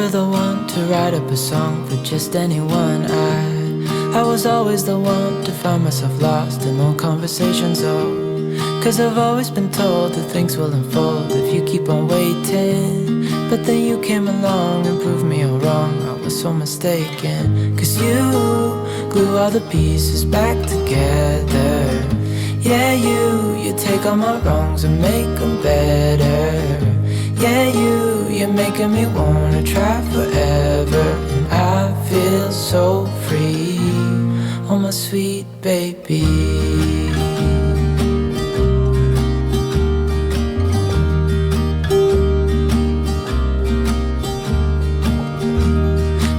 never the one to write up a song for just anyone. I was always the one to find myself lost in old conversations, oh. Cause I've always been told that things will unfold if you keep on waiting. But then you came along and proved me all wrong. I was so mistaken. Cause you glue all the pieces back together. Yeah, you take all my wrongs and make them better. Yeah, you're making me wanna try forever. And I feel so free, oh my sweet baby.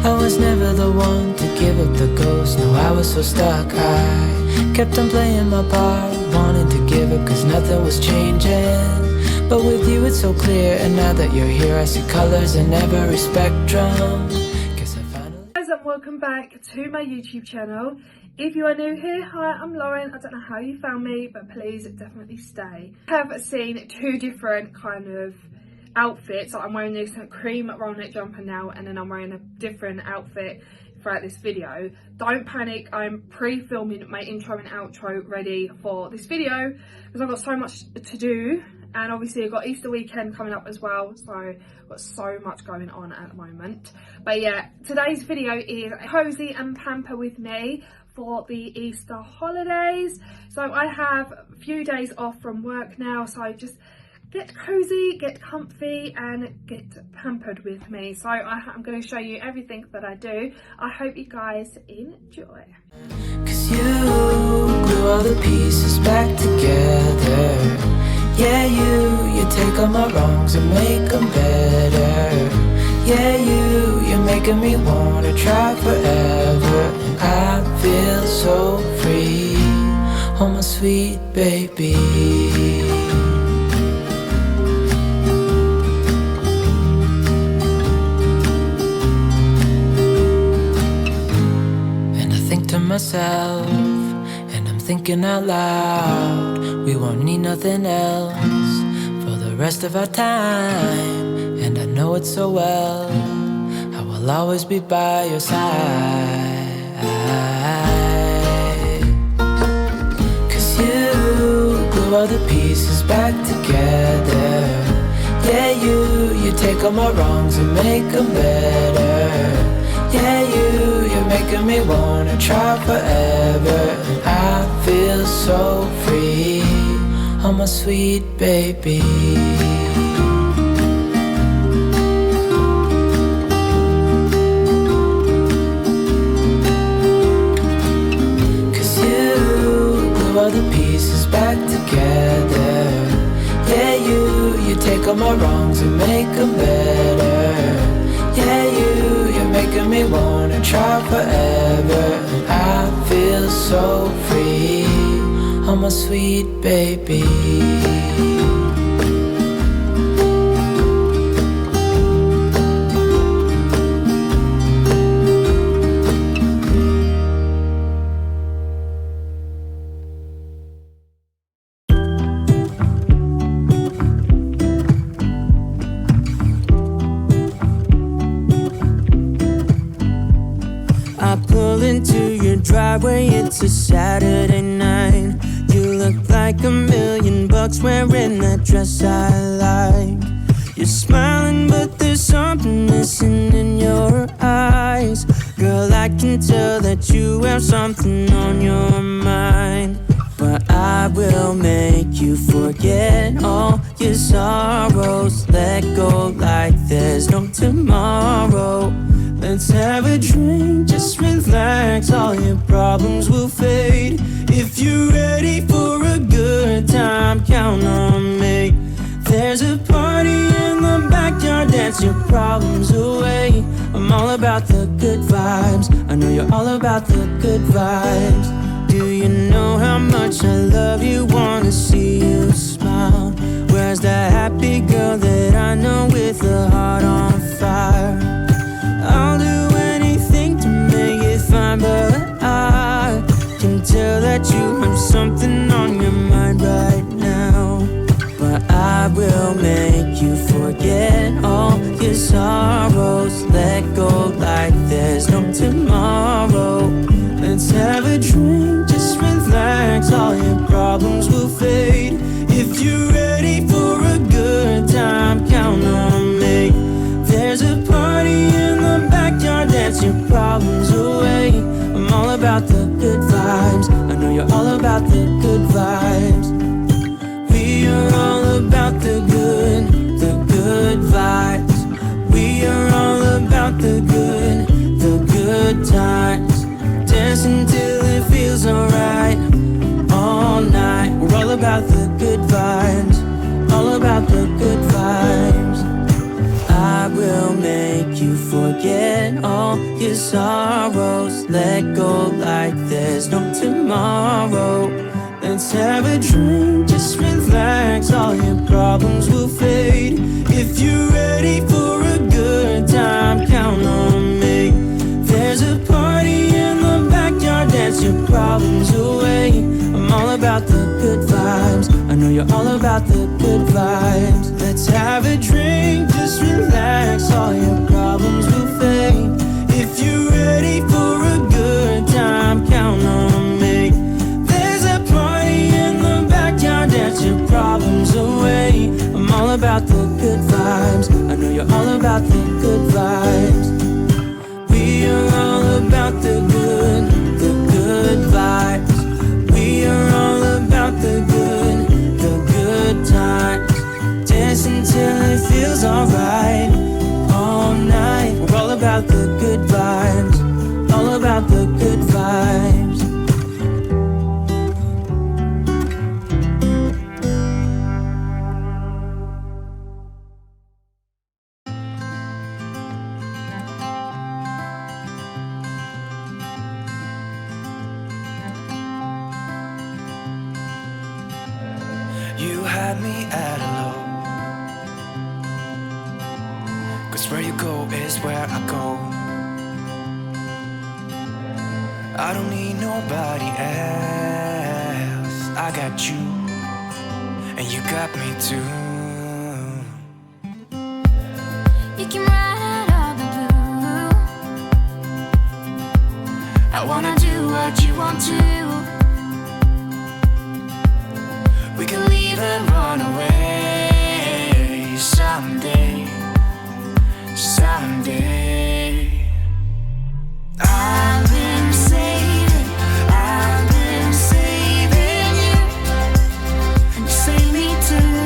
I was never the one to give up the ghost. No, I was so stuck. I kept on playing my part, wanting to give up cause nothing was changing. But with you it's so clear, and now that you're here I see colors in every spectrum. Guess I finally... Guys, and welcome back to my YouTube channel. If you are new here, hi, I'm Lauren. I don't know how you found me, but please definitely stay. I have seen two different kind of outfits. I'm wearing this cream roll neck jumper now, and then I'm wearing a different outfit throughout this video. Don't panic, I'm pre-filming my intro and outro ready for this video because I've got so much to do, and obviously I've got Easter weekend coming up as well, so I've got so much going on at the moment. But yeah, today's video is Cosy and Pamper with me for the Easter holidays. So I have a few days off from work now, so just get cozy, get comfy and get pampered with me. So I'm going to show you everything that I do. I hope you guys enjoy. Cause you glue all the pieces back together. Yeah, you take all my wrongs and make them better. Yeah, you're making me wanna try forever. And I feel so free, oh my sweet baby. Myself, and I'm thinking out loud, we won't need nothing else for the rest of our time. And I know it so well, I will always be by your side. Cause you glue all the pieces back together. Yeah, you take all my wrongs and make them better. Yeah, you're making me wanna try forever. And I feel so free, oh my sweet baby. Cause you glue all the pieces back together. Yeah, you take all my wrongs and make them better. Yeah, you're making me wanna try forever. And I feel so free, oh my sweet baby. Into your driveway, it's a Saturday night. You look like $1,000,000 wearing that dress I like. You're smiling, but there's something missing in your eyes. Girl, I can tell that you have something on your mind. But I will make you forget all your sorrows. Let go like there's no tomorrow. Let's have a drink, just relax, all your problems will fade. If you're ready for a good time, count on me. There's a party in the backyard, dance your problems away. I'm all about the good vibes, I know you're all about the good vibes. Do you know how much I love you, wanna see you smile? Where's that happy girl that I know with a heart on fire? I'll do anything to make it fine, but I can tell that you have something on your mind right now. But I will make you forget all your sorrows. there's no tomorrow. Let's have a drink, just relax, all your problems will fade. If you're ready for a good time, count on me. There's a party in the backyard, dance your problems away. I'm all about the good vibes, I know you're all about the good vibes. We are all about the good vibes. We are all about the good times. Dance until it feels alright, all night. We're all about the good vibes, all about the good vibes. I will make you forget all your sorrows. Let go like there's no tomorrow. Let's have a drink, just relax, all your problems will fade. If you're ready for a good time, count on me. There's a party in the backyard, dance your problems away. I'm all about the good vibes, I know you're all about the good vibes. Let's have a drink, just relax, all your problems will fade. If you're ready for a good time, count on me. There's a party in the backyard, dance your problems away. I'm all about the good vibes, I know you're all about the good vibes. We are all about the good vibes. We are all about the good times. Dance until it feels alright, all night. We're all about the good vibes, all about the good vibes. You had me at hello, 'cause where you go is where I go. I don't need nobody else. I got you, and you got me too. You can ride all the blue. I wanna do what you want to. We can leave and run away someday, someday. I've been saving you, and you save me too.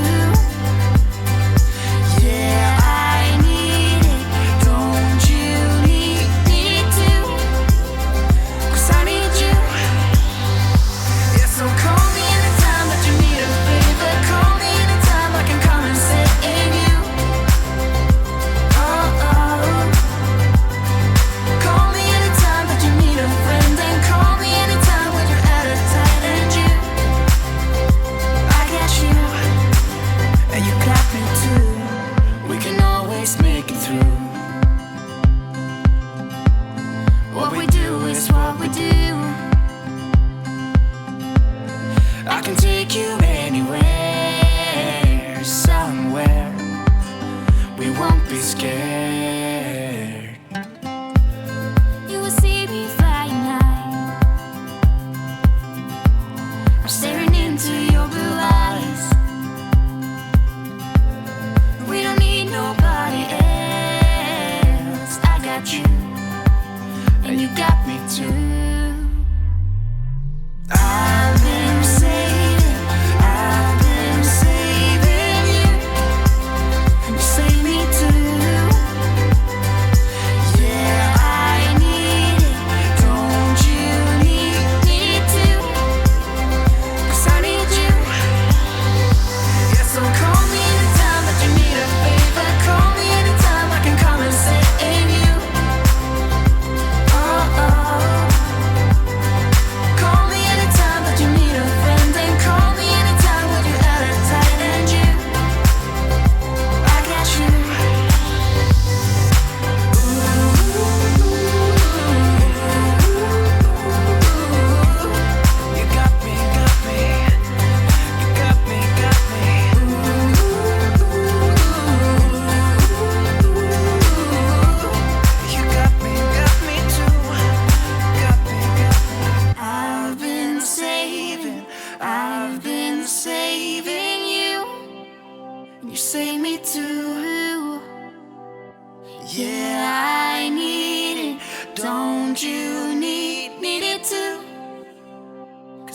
Yeah, I need it, don't you need me too? 'Cause I need you. Yeah, so call me anytime that you need a favor. Call me anytime I can come and sit in you. Oh, oh. Call me anytime that you need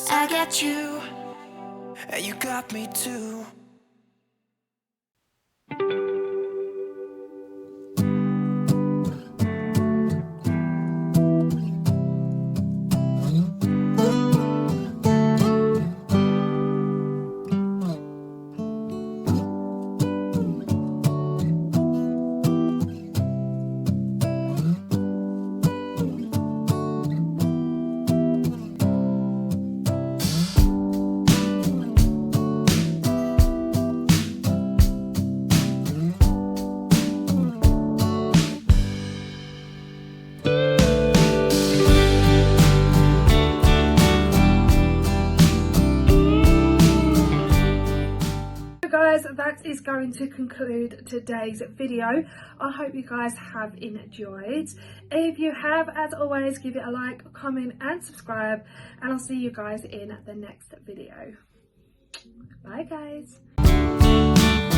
I got you. And you got me too. Guys, that is going to conclude today's video. I hope you guys have enjoyed. If you have, as always, give it a like, comment and subscribe, and I'll see you guys in the next video. Bye guys.